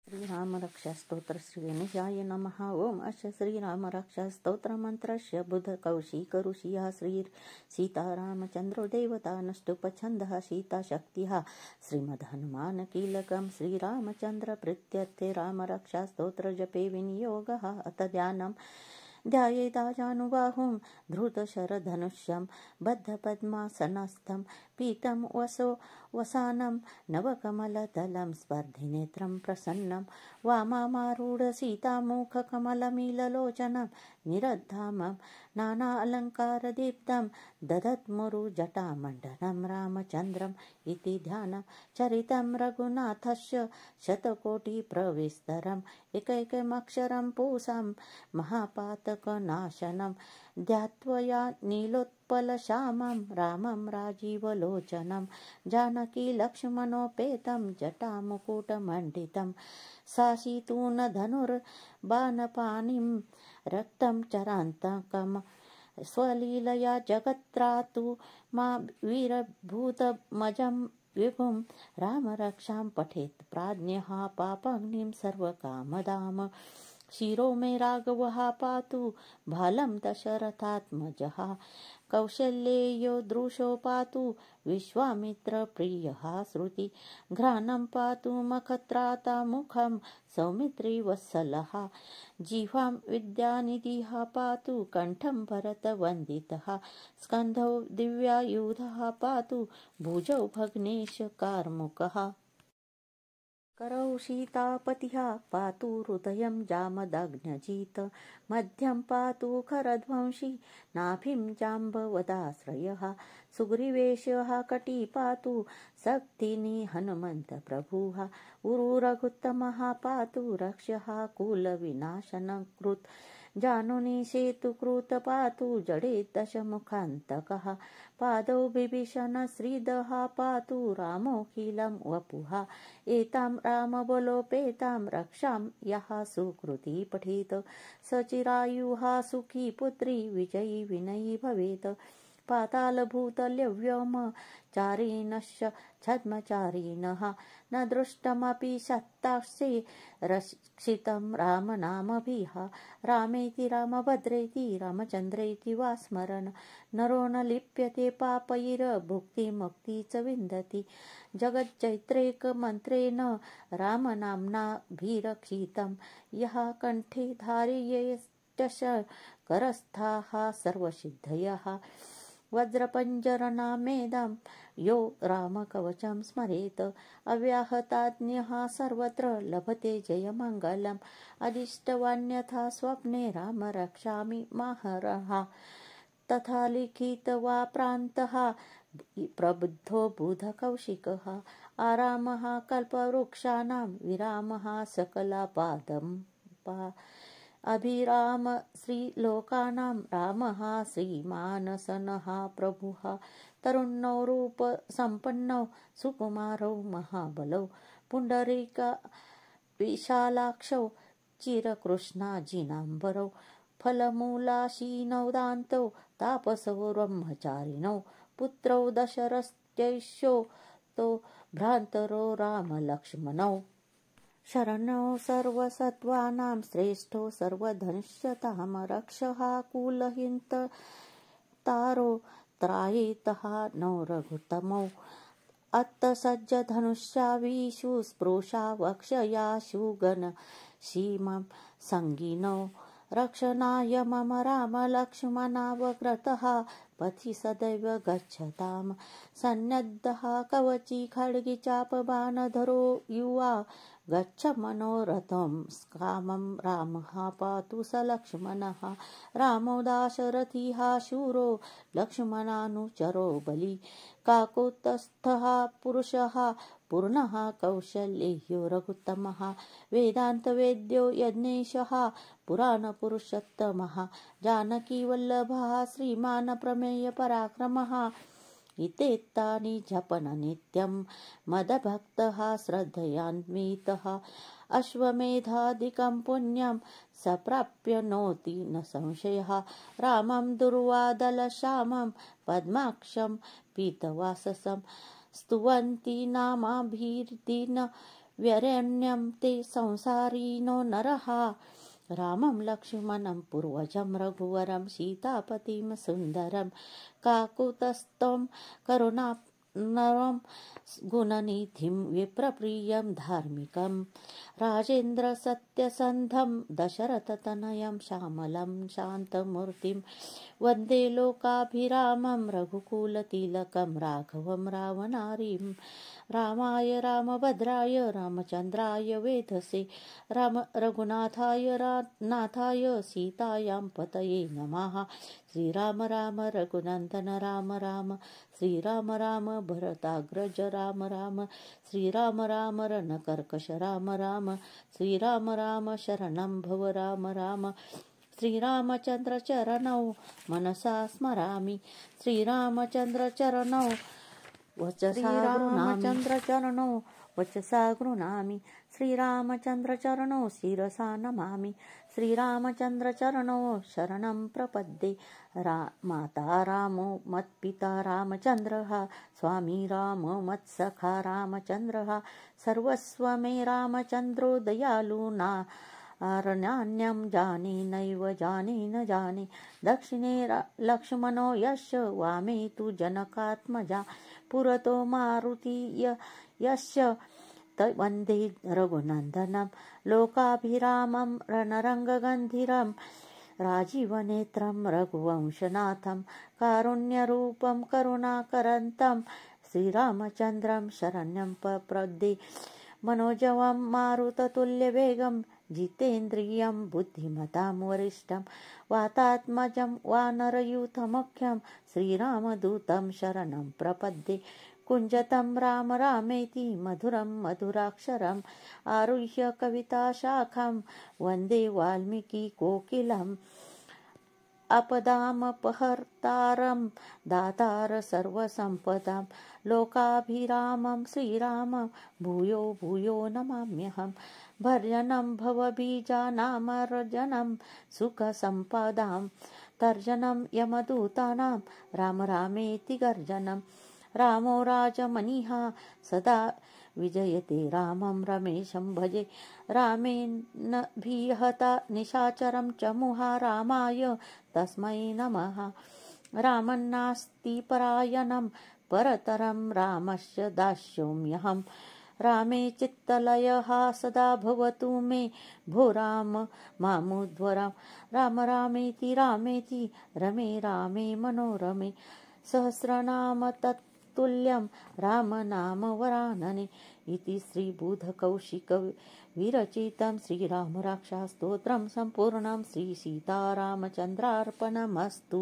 श्रीरामरक्षास्तोत्र श्रीगणेशाय नमः। ओम अस्य श्रीरामरक्षास्तोत्रमन्त्रस्य बुधकौशिकऋषिः श्री सीतारामचन्द्रो देवता नष्टुपछन्दः सीताशक्तिः श्रीमद्हनुमान् कीलकं श्रीरामचन्द्र प्रीत्यर्थे रामरक्षास्तोत्रजपे विनियोगः। अथ ध्यानम् ध्यायेदाजानुबाहुं धृतशरधनुष्यं बद्धपद्मासनस्थं पीतं वसानं नवकमलदलं स्पर्धिनेत्रं प्रसन्नं वामारूढसीतामुखकमलमीललोचनं निरद्धामं नानालङ्कारदीप्तं दधत्मुरुजटामण्डनं रामचन्द्रम् इति ध्यानं चरितं रघुनाथस्य शतकोटिप्रविस्तरम् एकैकमक्षरं पूसां महापातकनाशनं ध्यात्वया नीलोत्पलश्यामं रामं राजीवलोचनं जानकी लक्ष्मणोपेतं जटामुकुटमण्डितं साशितूनधनुर्बाणपाणिं रक्तं चरान्तकं स्वलीलया जगत्रातु मा वीरभूतमजं विभुं रामरक्षां पठेत् प्राज्ञः पापग्निं सर्वकामदाम् शिरो मे राघवः पातु भालं दशरथात्मजः कौशल्येयो दृशो पातु विश्वामित्रप्रियः श्रुति घ्राणं पातु मखत्राता मुखं सौमित्री वत्सलः जिह्वां विद्यानिधिः पातु कंठं भरतवन्दितः स्कन्धौ दिव्यायुधः पातु भुजौ भग्नेश कार्मुकः करौ सीतापतिः पातु हृदयं जामदग्नजित् मध्यं पातु खरध्वंसी नाभिं जाम्बवदाश्रयः सुग्रीवेशः कटी पातु शक्तिनि हनुमन्तप्रभुः उरुरघुत्तमः पातु रक्षः कुलविनाशनकृत् जानुनि सेतुकृत पातु जडे दशमुखान्तकः पादौ बिभीषण श्रीदः पातु रामोऽखिलं वपुः एतां रामबलोपेतां रक्षां यः सुकृती पठेत् स चिरायुः सुखी पुत्री विजयी विनयी भवेत् पातालभूतलव्योम चारिणश्च छद्मचारिणः न दृष्टमपि सत्तास्ये रक्षितं रामनामभिः रामेति रामभद्रेति रामचन्द्रेति वा स्मरन् नरो न लिप्यते पापैर्भुक्तिमुक्ति च विन्दति जगच्चैत्रैकमन्त्रेण रामनाम्नाभिरक्षितं यः कण्ठे धारयेत् करस्थाः सर्वसिद्धयः वज्रपञ्जरनामेदं यो रामकवचं स्मरेत् अव्याहताज्ञः सर्वत्र लभते जयमङ्गलम् अदिष्टवान्यथा स्वप्ने राम रक्षामि महरः तथा लिखित्वा प्रान्तः प्रबुद्धो बुधकौशिकः आरामः कल्पवृक्षाणां विरामः सकलापादं अभिराम श्रीलोकानां रामः श्रीमानसनः प्रभुः तरुणौ रूपसम्पन्नौ सुकुमारौ महाबलौ पुण्डरीक विशालाक्षौ चिरकृष्णाजिनाम्बरौ फलमूलाशीनौ दान्तौ तापसौ ब्रह्मचारिणौ पुत्रौ दशरथ्यैष्यो तो भ्रान्तरो रामलक्ष्मणौ शरणौ सर्वसत्त्वानां श्रेष्ठो सर्वधनुष्यतां रक्षः कुलहिंतारो त्रायितः नौ रघुत्तमौ अत्तसज्जधनुष्याविषु स्पृशा वक्षयाशु गणसीमां सङ्गिनौ रक्षणाय मम राम लक्ष्मणावग्रतः पथि सदैव गच्छतां सन्नद्धः कवची खड्गी चापबाणधरो युवा गच्छ मनोरथं कामं रामः पातु स लक्ष्मणः रामो दाशरथिः शूरो लक्ष्मणानुचरो बली काकुत्स्थः पुरुषः पूर्णः कौशल्यो रघुत्तमः वेदान्तवेद्यो यज्ञेशः पुराणपुरुषोत्तमः जानकीवल्लभः श्रीमान् प्रमेयपराक्रमः इत्येतानि जपन नित्यं मदभक्तः श्रद्धयान्वितः अश्वमेधादिकं पुण्यं सप्राप्नोति न संशयः रामं दुर्वादलश्यामं पद्माक्षं पीतवाससं स्तुवन्ति नामाभिर्दिन व्यरण्यं ते संसारिनो नरः रामं लक्ष्मणं पूर्वजं रघुवरं सीतापतिं सुन्दरं काकुतस्थं करुणानरं गुणनिधिं विप्रप्रियं धार्मिकं राजेन्द्रसत्यसन्धं दशरथतनयं श्यामलं शान्तमूर्तिं वन्दे लोकाभिरामं रघुकुलतिलकं राघवं रावणारिं रामाय रामभद्राय रामचन्द्राय वेधसे राम रघुनाथाय नाथाय सीतायां पतये नमः। श्रीराम राम रघुनन्दन राम राम श्रीराम राम भरताग्रज राम राम श्रीराम राम रणकर्कश राम राम श्रीराम राम शरणं भव राम राम श्रीरामचन्द्र चरणौ मनसा स्मरामि श्रीरामचन्द्र चरणौ वचसा गृह्णामि श्रीरामचन्द्र चरणौ शिरसा नमामि श्रीरामचन्द्र चरणौ शरणं प्रपद्ये माता रामो मत्पिता रामचन्द्रः स्वामी रामो मत्सखा रामचन्द्रः सर्वस्व मे रामचन्द्रो दयालुना अरण्यान्यं जाने नैव जाने न जाने दक्षिणे लक्ष्मणो यश वामे तु जनकात्मजा पुरतो मारुति यस्य वन्दे रघुनन्दनं लोकाभिरामं रणरङ्गगन्धीरं राजीवनेत्रं रघुवंशनाथं कारुण्यरूपं करुणाकरन्तं श्रीरामचन्द्रं शरण्यं प्रपद्ये मनोजवं मारुततुल्यवेगं जितेन्द्रियं बुद्धिमतां वरिष्ठं वातात्मजं वानरयूथमुख्यं श्रीरामदूतं शरणं प्रपद्ये कुञ्जतं राम रामेति मधुरं मधुराक्षरम् आरुह्य कविताशाखं वन्दे वाल्मीकिकोकिलम् अपदामपहर्तारं दातार सर्वसम्पदां लोकाभिरामं श्रीरामं भूयो भूयो नमाम्यहं भर्जनं भवबीजानामर्जनं सुखसम्पदां तर्जनं यमदूतानां राम रामेति गर्जनं रामो राजमनिः सदा विजयते रामं रमेशं भजे रामेण भिहता निशाचरं च मुहा रामाय तस्मै नमः रामन्नास्ति परायणं परतरं रामस्य दास्योम्यहं रामे चित्तलयः सदा भवतु मे भो राम मामुद्वरं राम रामेति रामेति रमे रामे मनोरमे सहस्रनाम तत्तुल्यं राम नाम वरानने इति श्रीबुधकौशिक विरचितं श्रीरामरक्षास्तोत्रं सम्पूर्णं श्रीसीतारामचन्द्रार्पणमस्तु।